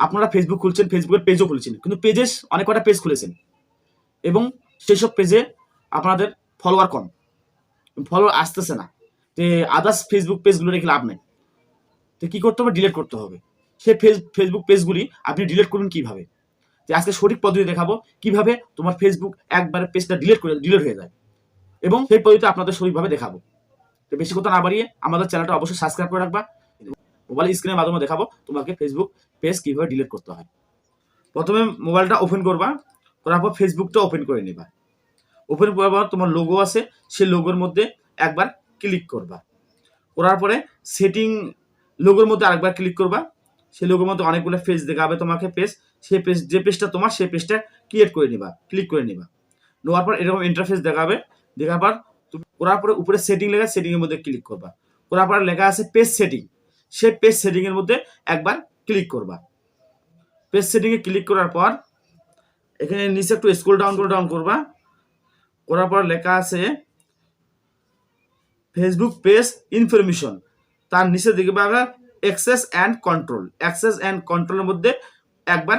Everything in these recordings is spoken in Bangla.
আপনারা ফেসবুক খুলছেন, ফেসবুকের পেজও খুলেছেন, কিন্তু পেজে অনেক কটা পেজ খুলেছেন এবং সেসব পেজে আপনাদের ফলোয়ার কম, ফলোয়ার আসতেছে না। তো আদার্স ফেসবুক পেজগুলো রেখে লাভ নেই। তো কী করতে হবে? ডিলিট করতে হবে। সেই ফেসবুক পেজগুলি আপনি ডিলিট করুন কীভাবে? যে আজকে সঠিক পদ্ধতি দেখাবো কিভাবে তোমার ফেসবুক একবারে পেজটা ডিলিট হয়ে যায়, এবং সেই পদ্ধতি আপনাদের সঠিকভাবে দেখাবো। তো বেশি কথা না বাড়িয়ে আমাদের চ্যানেলটা অবশ্যই সাবস্ক্রাইব করে রাখবা। মোবাইল স্ক্রিনের মাধ্যমে দেখাবো তোমাকে ফেসবুক পেজ কিভাবে ডিলিট করতে হয়। প্রথমে মোবাইলটা ওপেন করবা, করার পর ফেসবুকটা ওপেন করে নিবা। ওপেন করার পর তোমার লোগো আছে, সেই লোগোর মধ্যে একবার ক্লিক করবা। করার পরে সেটিং লোগোর মধ্যে আরেকবার ক্লিক করবা। সেই লোগোর মধ্যে অনেকগুলো পেজ দেখাবে তোমাকে, পেজ, সেই পেজ, যে পেজটা তোমার সেই পেজটা ক্রিয়েট করে নিবা, ক্লিক করে নিবা। নেওয়ার পর এরকম ইন্টারফেস দেখাবে। দেখার পর তুমি করার পরে উপরে সেটিং লেখা, সেটিং এর মধ্যে ক্লিক করবা। করার পর লেখা আছে পেজ সেটিং, সেই পেজ সেটিং এর মধ্যে একবার ক্লিক করবা। পেজ সেটিং এ ক্লিক করার পর এখানে নিচে একটু স্ক্রল ডাউন করবা। করার পর লেখা আছে ফেসবুক পেজ ইনফরমেশন, তার নিচে দেখবা access and control. Access and কন্ট্রোলের মধ্যে একবার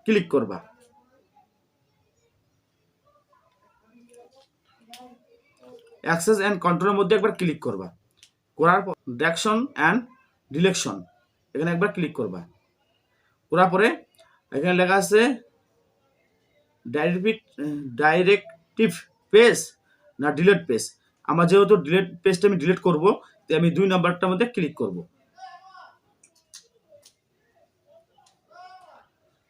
ক্লিক করবা। অ্যাক্সেস অ্যান্ড কন্ট্রোলের মধ্যে একবার ক্লিক করবা। করার পর ডাইরেকশন অ্যান্ড ডিলেকশন, এখানে একবার ক্লিক করবা। করার পরে এখানে লেখা আছে ডাইরেক্টিভ পেজ না ডিলিট পেজ। আমার যেহেতু ডিলিট পেজটা আমি ডিলিট করবো, তাই আমি 2 নাম্বারটার মধ্যে ক্লিক করব।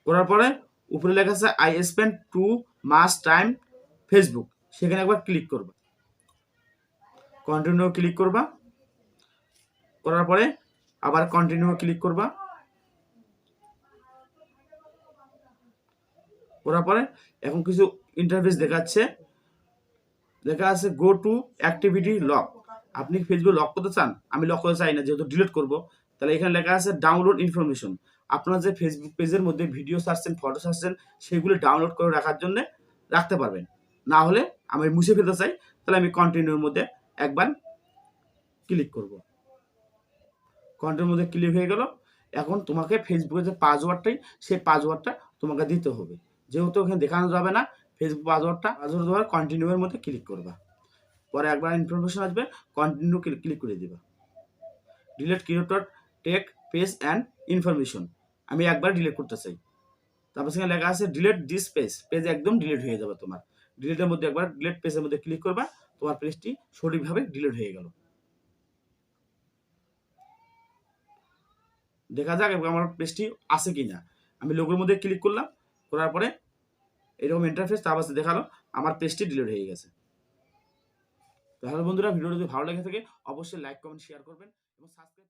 করার পরে উপরে লেখা আছে I spend too much time Facebook, সেখানে একবার ক্লিক করবা। কন্টিনিউ ক্লিক করবা। করার পরে আবার কন্টিনিউ ক্লিক করবা। করার পরে এখন কিছু ইন্টারফেস দেখাচ্ছে, লেখা আছে গো টু অ্যাক্টিভিটি লক। আপনি ফেসবুক লক করতে চান? আমি লক করতে চাই না, যেহেতু ডিলিট করব। তাহলে এখানে লেখা আছে ডাউনলোড ইনফরমেশন। আপনার যে ফেসবুক পেজের মধ্যে ভিডিও ছাড়ছেন, ফটো ছাড়ছেন, সেগুলো ডাউনলোড করে রাখার জন্য রাখতে পারবেন। না হলে আমি মুছে ফেলতে চাই, তাহলে আমি কন্টিনিউর মধ্যে একবার ক্লিক করব। কন্টিনিউর মধ্যে ক্লিক হয়ে গেল। এখন তোমাকে ফেসবুকের যে পাসওয়ার্ডটাই, সেই পাসওয়ার্ডটা তোমাকে দিতে হবে। যেহেতু ওখানে দেখানো যাবে না ফেসবুক পাসওয়ার্ড দেওয়ার, কন্টিনিউয়ের মধ্যে ক্লিক করবা। পরে একবার ইনফরমেশন আসবে, কন্টিনিউ ক্লিক করে দিবা। Delete creator tech page and information, আমি একবার ডিলিট করতে চাই। তারপর সেখানে লেখা আছে ডিলিট দিস পেজ, পেজ একদম ডিলিট হয়ে যাবে তোমার। ডিলিটের মধ্যে একবার ডিলিট পেজের মধ্যে ক্লিক করবা, তোমার পেজটি সঠিকভাবে ডিলিট হয়ে গেল। দেখা যাক আমার পেজটি আছে কিনা। আমি লোগোর মধ্যে ক্লিক করলাম, করার পরে এরকম ইন্টারফেস তারপর দেখালো আমার পেজটি ডিলিট হয়ে গেছে। তাহলে বন্ধুরা, ভিডিওটি যদি ভালো লেগে থাকে অবশ্যই লাইক, কমেন্ট, শেয়ার করবেন এবং সাবস্ক্রাইব